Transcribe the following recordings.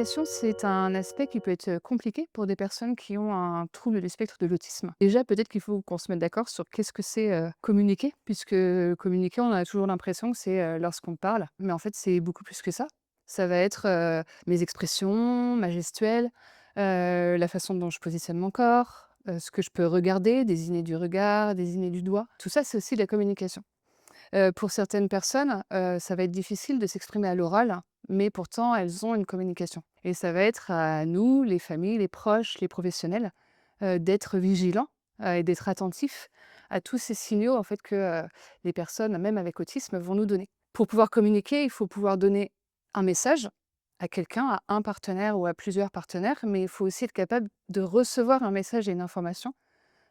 communication, c'est un aspect qui peut être compliqué pour des personnes qui ont un trouble du spectre de l'autisme. Déjà, peut-être qu'il faut qu'on se mette d'accord sur qu'est-ce que c'est communiquer, puisque communiquer, on a toujours l'impression que c'est lorsqu'on parle, mais en fait, c'est beaucoup plus que ça. Ça va être mes expressions, ma gestuelle, la façon dont je positionne mon corps, ce que je peux regarder, désigner du regard, désigner du doigt. Tout ça, c'est aussi de la communication. Pour certaines personnes, ça va être difficile de s'exprimer à l'oral, mais pourtant elles ont une communication et ça va être à nous, les familles, les proches, les professionnels, d'être vigilants, et d'être attentifs à tous ces signaux en fait que, les personnes, même avec autisme, vont nous donner. Pour pouvoir communiquer, il faut pouvoir donner un message à quelqu'un, à un partenaire ou à plusieurs partenaires, mais il faut aussi être capable de recevoir un message et une information,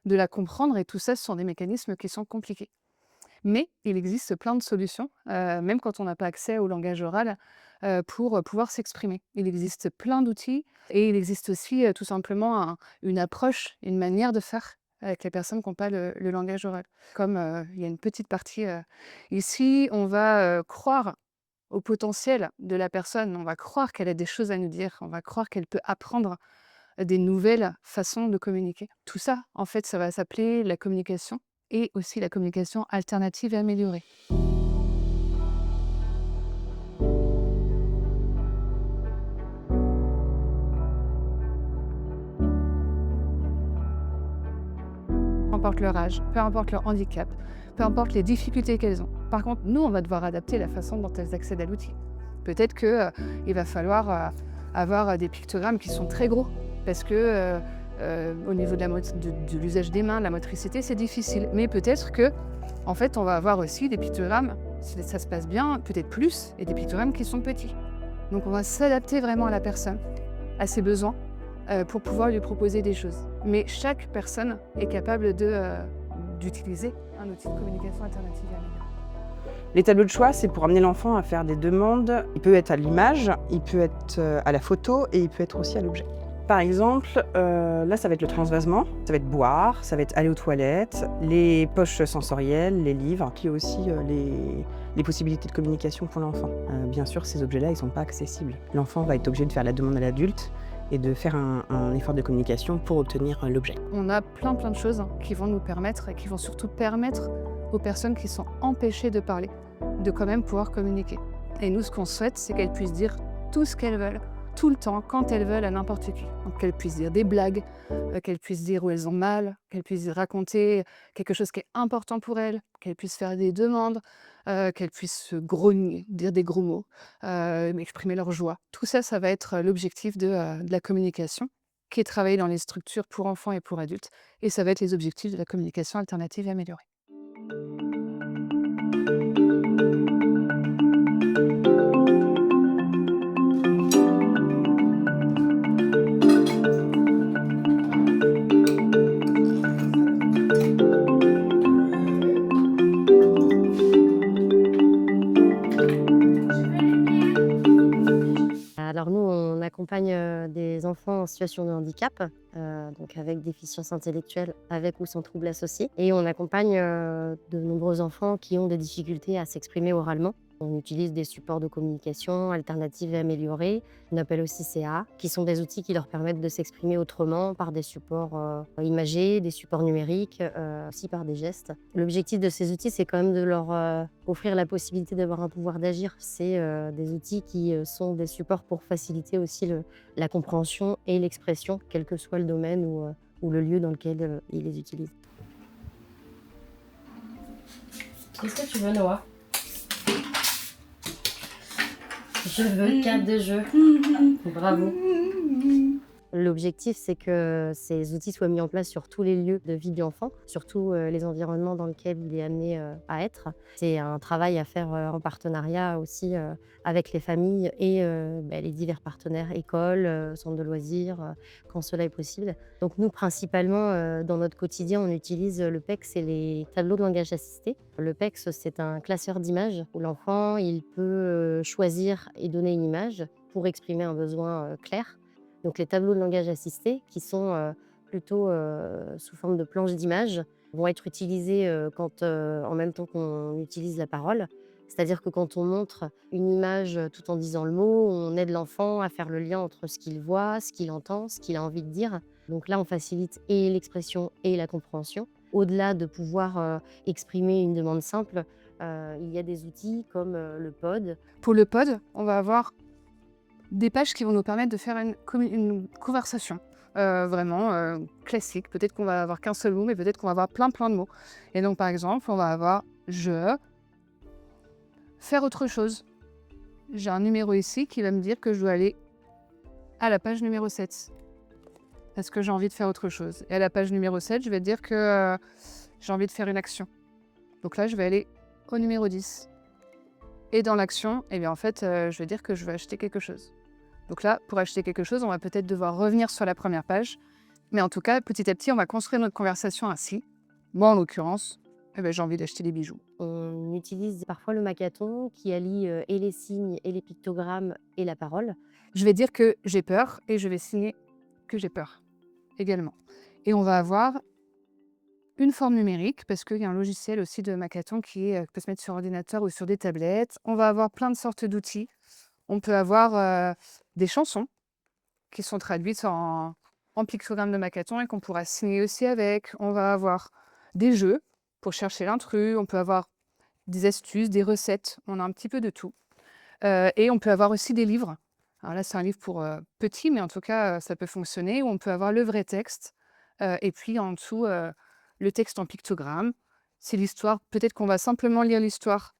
de la comprendre et tout ça, ce sont des mécanismes qui sont compliqués. Mais il existe plein de solutions, même quand on n'a pas accès au langage oral, pour, pouvoir s'exprimer. Il existe plein d'outils et il existe aussi, tout simplement une approche, une manière de faire avec les personnes qui ont pas le langage oral. Comme, il y a une petite partie, ici, on va, croire au potentiel de la personne, on va croire qu'elle a des choses à nous dire, on va croire qu'elle peut apprendre des nouvelles façons de communiquer. Tout ça, en fait, ça va s'appeler la communication et aussi la communication alternative et améliorée. Peu importe leur âge, peu importe leur handicap, peu importe les difficultés qu'elles ont. Par contre, nous, on va devoir adapter la façon dont elles accèdent à l'outil. Peut-être que, il va falloir, avoir, des pictogrammes qui sont très gros parce que, au niveau de la mot de l'usage des mains, de la motricité, c'est difficile. Mais peut-être que, en fait, on va avoir aussi des pictogrammes, si ça se passe bien, peut-être plus et des pictogrammes qui sont petits. Donc on va s'adapter vraiment à la personne, à ses besoins, pour pouvoir lui proposer des choses. Mais chaque personne est capable d'utiliser un outil de communication alternative et améliorée. Les tableaux de choix, c'est pour amener l'enfant à faire des demandes. Il peut être à l'image, il peut être à la photo et il peut être aussi à l'objet. Par exemple, là, ça va être le transvasement, ça va être boire, ça va être aller aux toilettes, les poches sensorielles, les livres, puis aussi les possibilités de communication pour l'enfant. Bien sûr, ces objets-là, ils ne sont pas accessibles. L'enfant va être obligé de faire la demande à l'adulte et de faire un effort de communication pour obtenir l'objet. On a plein de choses qui vont nous permettre et qui vont surtout permettre aux personnes qui sont empêchées de parler, de quand même pouvoir communiquer. Et nous, ce qu'on souhaite, c'est qu'elles puissent dire tout ce qu'elles veulent, tout le temps, quand elles veulent, à n'importe qui. Donc qu'elles puissent dire des blagues, qu'elles puissent dire où elles ont mal, qu'elles puissent raconter quelque chose qui est important pour elles, qu'elles puissent faire des demandes, qu'elles puissent grogner, dire des gros mots, exprimer leur joie. Tout ça, ça va être l'objectif de la communication qui est travaillé dans les structures pour enfants et pour adultes, et ça va être les objectifs de la communication alternative et améliorée. Alors nous, on accompagne, des enfants en situation de handicap, donc avec déficience intellectuelle, avec ou sans troubles associés et on accompagne, de nombreux enfants qui ont des difficultés à s'exprimer oralement. On utilise des supports de communication alternatifs et améliorés, on appelle aussi CA, qui sont des outils qui leur permettent de s'exprimer autrement par des supports, imagés, des supports numériques, aussi par des gestes. L'objectif de ces outils, c'est quand même de leur, offrir la possibilité d'avoir un pouvoir d'agir. C'est, des outils qui, sont des supports pour faciliter aussi la compréhension et l'expression, quel que soit le domaine ou le lieu dans lequel, ils les utilisent. Qu'est-ce que tu veux, Noah? Je veux 4 de jeu. Bravo. L'objectif, c'est que ces outils soient mis en place sur tous les lieux de vie de l'enfant, surtout les environnements dans lesquels il est amené à être. C'est un travail à faire en partenariat aussi avec les familles et les divers partenaires, écoles, centres de loisirs, quand cela est possible. Donc nous, principalement, dans notre quotidien, on utilise le PEX et les tableaux de langage assisté. Le PEX, c'est un classeur d'images où l'enfant il peut choisir et donner une image pour exprimer un besoin clair. Donc les tableaux de langage assisté, qui sont plutôt sous forme de planches d'images, vont être utilisés quand, en même temps qu'on utilise la parole. C'est-à-dire que quand on montre une image tout en disant le mot, on aide l'enfant à faire le lien entre ce qu'il voit, ce qu'il entend, ce qu'il a envie de dire. Donc là, on facilite et l'expression et la compréhension. Au-delà de pouvoir exprimer une demande simple, il y a des outils comme le pod. Pour le pod, on va avoir des pages qui vont nous permettre de faire une conversation vraiment classique. Peut-être qu'on va avoir qu'un seul mot, mais peut-être qu'on va avoir plein de mots. Et donc, par exemple, on va avoir je, faire autre chose. J'ai un numéro ici qui va me dire que je dois aller à la page numéro 7. Parce que j'ai envie de faire autre chose. Et à la page numéro 7, je vais dire que j'ai envie de faire une action. Donc là, je vais aller au numéro 10. Et dans l'action, eh bien, en fait, je vais dire que je vais acheter quelque chose. Donc là, pour acheter quelque chose, on va peut-être devoir revenir sur la première page. Mais en tout cas, petit à petit, on va construire notre conversation ainsi. Moi, en l'occurrence, eh ben, j'ai envie d'acheter des bijoux. On utilise parfois le Makaton qui allie et les signes et les pictogrammes et la parole. Je vais dire que j'ai peur et je vais signer que j'ai peur également. Et on va avoir une forme numérique parce qu'il y a un logiciel aussi de Makaton qui peut se mettre sur ordinateur ou sur des tablettes. On va avoir plein de sortes d'outils. On peut avoir des chansons qui sont traduites en pictogrammes de Makaton et qu'on pourra signer aussi avec. On va avoir des jeux pour chercher l'intrus. On peut avoir des astuces, des recettes. On a un petit peu de tout. Et on peut avoir aussi des livres. Alors là, c'est un livre pour petits, mais en tout cas, ça peut fonctionner. Où on peut avoir le vrai texte et puis en dessous, le texte en pictogramme. C'est l'histoire. Peut-être qu'on va simplement lire l'histoire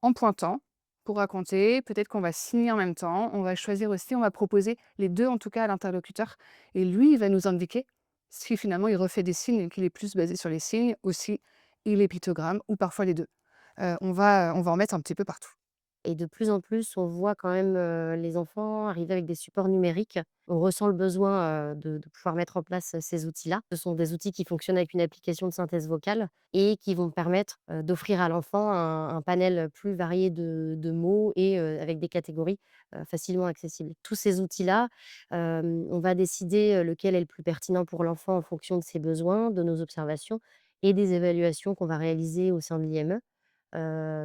en pointant pour raconter. Peut-être qu'on va signer en même temps. On va choisir aussi, on va proposer les deux en tout cas à l'interlocuteur. Et lui, il va nous indiquer si finalement il refait des signes et qu'il est plus basé sur les signes aussi et les pictogrammes ou parfois les deux. On va en mettre un petit peu partout. Et de plus en plus, on voit quand même les enfants arriver avec des supports numériques. On ressent le besoin de pouvoir mettre en place ces outils-là. Ce sont des outils qui fonctionnent avec une application de synthèse vocale et qui vont permettre d'offrir à l'enfant un panel plus varié de mots et avec des catégories facilement accessibles. Tous ces outils-là, on va décider lequel est le plus pertinent pour l'enfant en fonction de ses besoins, de nos observations et des évaluations qu'on va réaliser au sein de l'IME.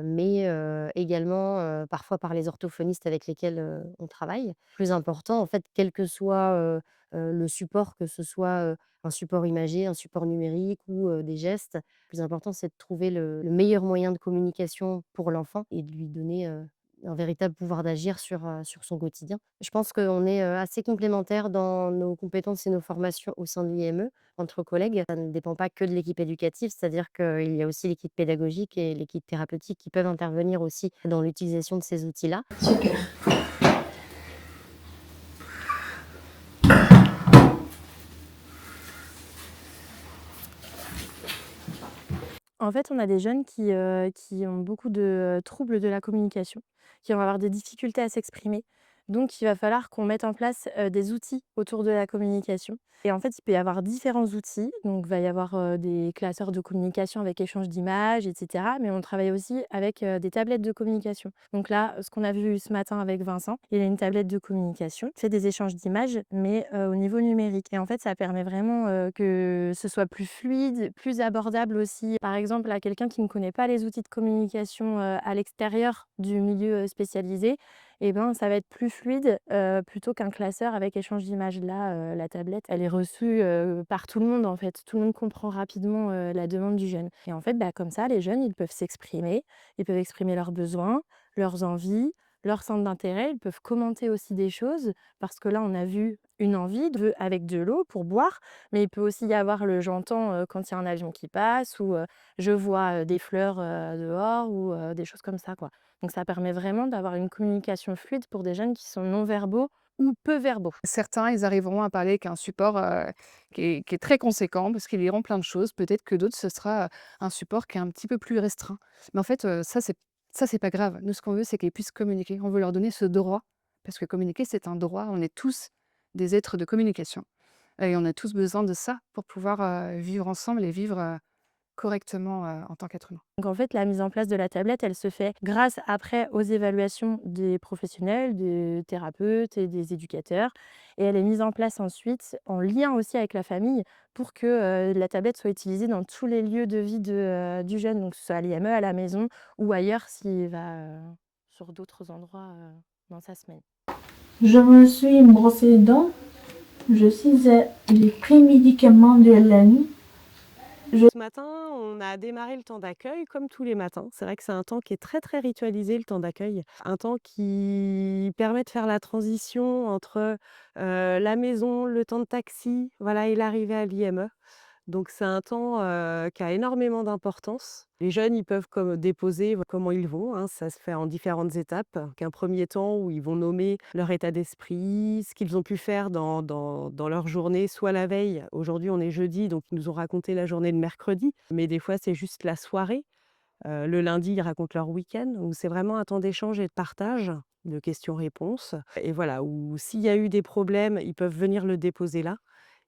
Mais également, parfois par les orthophonistes avec lesquels, on travaille. Plus important, en fait, quel que soit, le support, que ce soit, un support imagé, un support numérique ou des gestes, le plus important, c'est de trouver le meilleur moyen de communication pour l'enfant et de lui donner, un véritable pouvoir d'agir sur son quotidien. Je pense qu'on est, assez complémentaires dans nos compétences et nos formations au sein de l'IME, entre collègues. Ça ne dépend pas que de l'équipe éducative, c'est-à-dire qu'il y a aussi l'équipe pédagogique et l'équipe thérapeutique qui peuvent intervenir aussi dans l'utilisation de ces outils-là. En fait, on a des jeunes qui ont beaucoup de troubles de la communication, qui vont avoir des difficultés à s'exprimer. Donc il va falloir qu'on mette en place, des outils autour de la communication et en fait, il peut y avoir différents outils. Donc il va y avoir, des classeurs de communication avec échange d'images et cetera, mais on travaille aussi avec, des tablettes de communication. Donc là, ce qu'on a vu ce matin avec Vincent, il a une tablette de communication, il fait des échanges d'images, mais au niveau numérique et en fait, ça permet vraiment, que ce soit plus fluide, plus abordable aussi. Par exemple, à quelqu'un qui ne connaît pas les outils de communication, à l'extérieur du milieu, spécialisé, et ben, ça va être plus fluide, plutôt qu'un classeur avec échange d'images. Là, la tablette, elle est reçue, par tout le monde, en fait. Tout le monde comprend rapidement, la demande du jeune et en fait, bah, comme ça, les jeunes, ils peuvent s'exprimer, ils peuvent exprimer leurs besoins, leurs envies, leurs centres d'intérêt. Ils peuvent commenter aussi des choses parce que là, on a vu une envie de avec de l'eau pour boire, mais il peut aussi y avoir le «j'entends» quand il y a un avion qui passe ou «je vois, des fleurs, dehors» ou des choses comme ça, quoi. Donc ça permet vraiment d'avoir une communication fluide pour des jeunes qui sont non-verbaux ou peu verbaux. Certains, ils arriveront à parler avec un support qui est très conséquent parce qu'ils liront plein de choses. Peut-être que d'autres, ce sera un support qui est un petit peu plus restreint. Mais en fait, ça, c'est pas grave. Nous, ce qu'on veut, c'est qu'ils puissent communiquer. On veut leur donner ce droit parce que communiquer, c'est un droit. On est tous des êtres de communication et on a tous besoin de ça pour pouvoir vivre ensemble et vivre correctement en tant qu'être humain. Donc en fait, la mise en place de la tablette, elle se fait grâce après aux évaluations des professionnels, des thérapeutes et des éducateurs. Et elle est mise en place ensuite en lien aussi avec la famille pour que la tablette soit utilisée dans tous les lieux de vie du jeune, donc que ce soit à l'IME, à la maison ou ailleurs s'il va sur d'autres endroits dans sa semaine. Je me suis brossé les dents. Je suis les pré-médicaments de la nuit. Ce matin, on a démarré le temps d'accueil comme tous les matins. C'est vrai que c'est un temps qui est très très ritualisé, le temps d'accueil. Un temps qui permet de faire la transition entre la maison, le temps de taxi, voilà, et l'arrivée à l'IME. Donc c'est un temps qui a énormément d'importance. Les jeunes, ils peuvent déposer comment ils vont, hein, ça se fait en différentes étapes. Un premier temps où ils vont nommer leur état d'esprit, ce qu'ils ont pu faire dans leur journée, soit la veille. Aujourd'hui, on est jeudi, donc ils nous ont raconté la journée de mercredi. Mais des fois, c'est juste la soirée. Le lundi, ils racontent leur week-end. Où c'est vraiment un temps d'échange et de partage, de questions-réponses. Et voilà, où s'il y a eu des problèmes, ils peuvent venir le déposer là.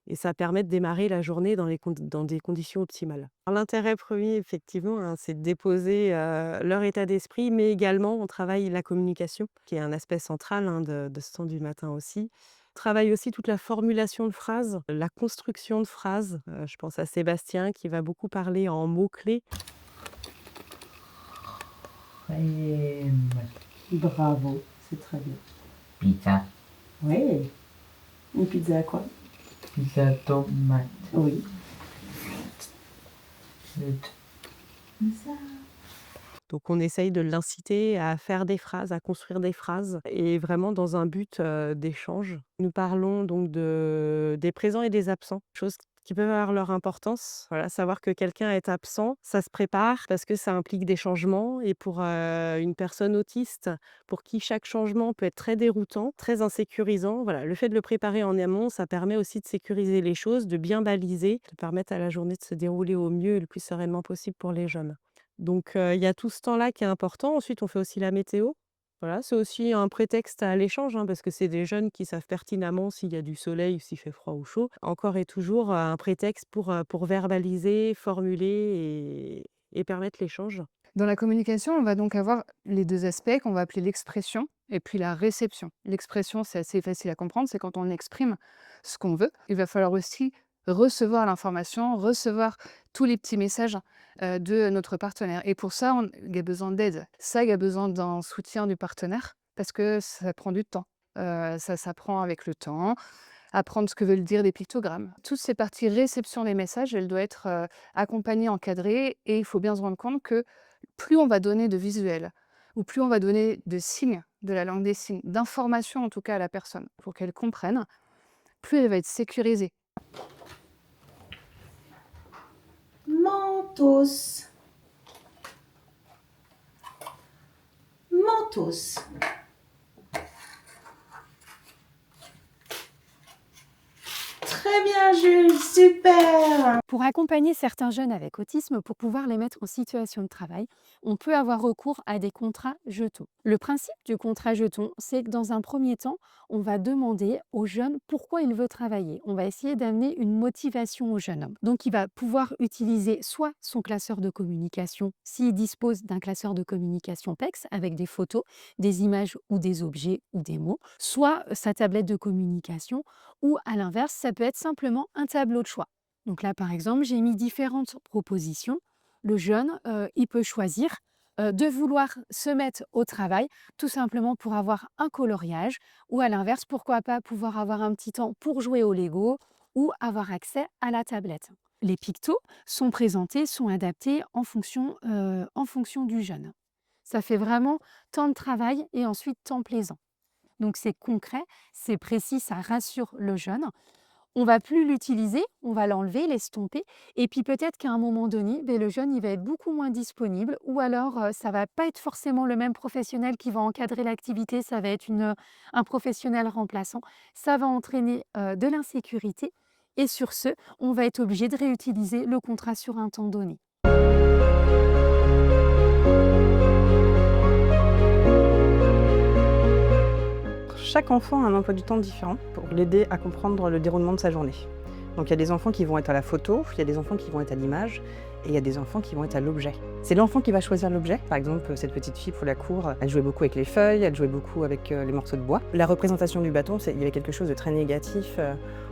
Et ça permet de démarrer la journée dans des conditions optimales. Alors, l'intérêt premier, effectivement, hein, c'est de déposer leur état d'esprit, mais également, on travaille la communication, qui est un aspect central hein, de ce temps du matin aussi. On travaille aussi toute la formulation de phrases, la construction de phrases. Je pense à Sébastien qui va beaucoup parler en mots-clés. Bravo, c'est très bien. Pizza. Oui. Une pizza à quoi? Pizza tomate. Oui. Le- Donc on essaye de l'inciter à faire des phrases, à construire des phrases, et vraiment dans un but d'échange. Nous parlons donc des présents et des absents, choses qui peuvent avoir leur importance. Voilà, savoir que quelqu'un est absent, ça se prépare parce que ça implique des changements. Et pour une personne autiste, pour qui chaque changement peut être très déroutant, très insécurisant, voilà, le fait de le préparer en amont, ça permet aussi de sécuriser les choses, de bien baliser, de permettre à la journée de se dérouler au mieux et le plus sereinement possible pour les jeunes. Donc, il y a tout ce temps-là qui est important. Ensuite, on fait aussi la météo. Voilà, c'est aussi un prétexte à l'échange, hein, parce que c'est des jeunes qui savent pertinemment s'il y a du soleil ou s'il fait froid ou chaud. Encore et toujours, un prétexte pour verbaliser, formuler et permettre l'échange. Dans la communication, on va donc avoir les 2 aspects qu'on va appeler l'expression et puis la réception. L'expression, c'est assez facile à comprendre, c'est quand on exprime ce qu'on veut. Il va falloir aussi recevoir l'information, recevoir tous les petits messages de notre partenaire. Et pour ça, il y a besoin d'aide. Ça, il y a besoin d'un soutien du partenaire parce que ça prend du temps. Ça s'apprend avec le temps, apprendre ce que veulent dire des pictogrammes. Toutes ces parties réception des messages, elle doit être accompagnée, encadrée, et il faut bien se rendre compte que plus on va donner de visuels, ou plus on va donner de signes, de la langue des signes, d'informations en tout cas à la personne, pour qu'elle comprenne, plus elle va être sécurisée. Mentos. Mentos. Très bien, Jules, super. Pour accompagner certains jeunes avec autisme, pour pouvoir les mettre en situation de travail, on peut avoir recours à des contrats jetons. Le principe du contrat jeton, c'est que dans un premier temps, on va demander au jeune pourquoi il veut travailler. On va essayer d'amener une motivation au jeune homme. Donc il va pouvoir utiliser soit son classeur de communication, s'il dispose d'un classeur de communication PEX avec des photos, des images ou des objets ou des mots, soit sa tablette de communication, ou à l'inverse, ça peut être simplement un tableau de choix. Donc là, par exemple, j'ai mis différentes propositions. Le jeune, il peut choisir de vouloir se mettre au travail, tout simplement pour avoir un coloriage, ou à l'inverse, pourquoi pas pouvoir avoir un petit temps pour jouer au Lego ou avoir accès à la tablette. Les pictos sont présentés, sont adaptés en fonction du jeune. Ça fait vraiment temps de travail et ensuite temps plaisant. Donc c'est concret, c'est précis, ça rassure le jeune. On va plus l'utiliser, on va l'enlever, l'estomper, et puis peut-être qu'à un moment donné, le jeune il va être beaucoup moins disponible, ou alors ça va pas être forcément le même professionnel qui va encadrer l'activité, ça va être un professionnel remplaçant. Ça va entraîner de l'insécurité, et sur ce, on va être obligé de réutiliser le contrat sur un temps donné. Chaque enfant a un emploi du temps différent pour l'aider à comprendre le déroulement de sa journée. Donc il y a des enfants qui vont être à la photo, il y a des enfants qui vont être à l'image, et il y a des enfants qui vont être à l'objet. C'est l'enfant qui va choisir l'objet. Par exemple, cette petite fille pour la cour, elle jouait beaucoup avec les feuilles, elle jouait beaucoup avec les morceaux de bois. La représentation du bâton, il y avait quelque chose de très négatif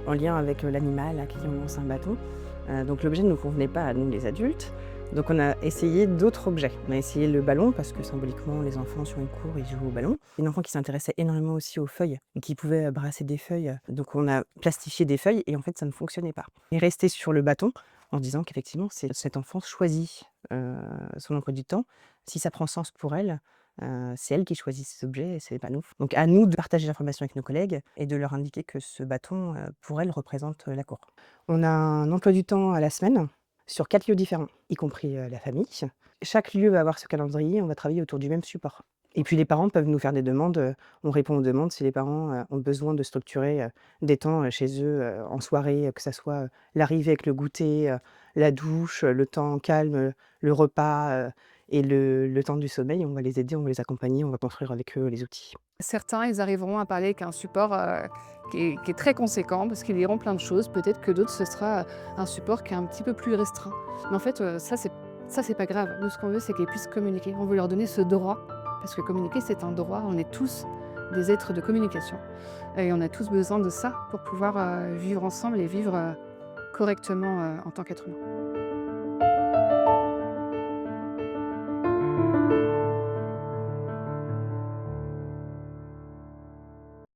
en lien avec l'animal à qui on lance un bâton. Donc l'objet ne nous convenait pas à nous les adultes. Donc on a essayé d'autres objets. On a essayé le ballon parce que symboliquement les enfants sur une cour ils jouent au ballon. Une enfant qui s'intéressait énormément aussi aux feuilles et qui pouvait brasser des feuilles. Donc on a plastifié des feuilles et en fait ça ne fonctionnait pas. On est resté sur le bâton en disant qu'effectivement cette enfant choisit son emploi du temps. Si ça prend sens pour elle, c'est elle qui choisit ses objets et c'est pas nous. Donc à nous de partager l'information avec nos collègues et de leur indiquer que ce bâton pour elle représente la cour. On a un emploi du temps à la semaine sur 4 lieux différents, y compris la famille. Chaque lieu va avoir ce calendrier, on va travailler autour du même support. Et puis les parents peuvent nous faire des demandes, on répond aux demandes si les parents ont besoin de structurer des temps chez eux en soirée, que ça soit l'arrivée avec le goûter, la douche, le temps calme, le repas et le temps du sommeil. On va les aider, on va les accompagner, on va construire avec eux les outils. Certains, ils arriveront à parler avec un support qui est très conséquent parce qu'ils liront plein de choses. Peut-être que d'autres, ce sera un support qui est un petit peu plus restreint. Mais en fait, ça, c'est pas grave. Nous, ce qu'on veut, c'est qu'ils puissent communiquer. On veut leur donner ce droit. Parce que communiquer, c'est un droit. On est tous des êtres de communication. Et on a tous besoin de ça pour pouvoir vivre ensemble et vivre correctement en tant qu'être humain.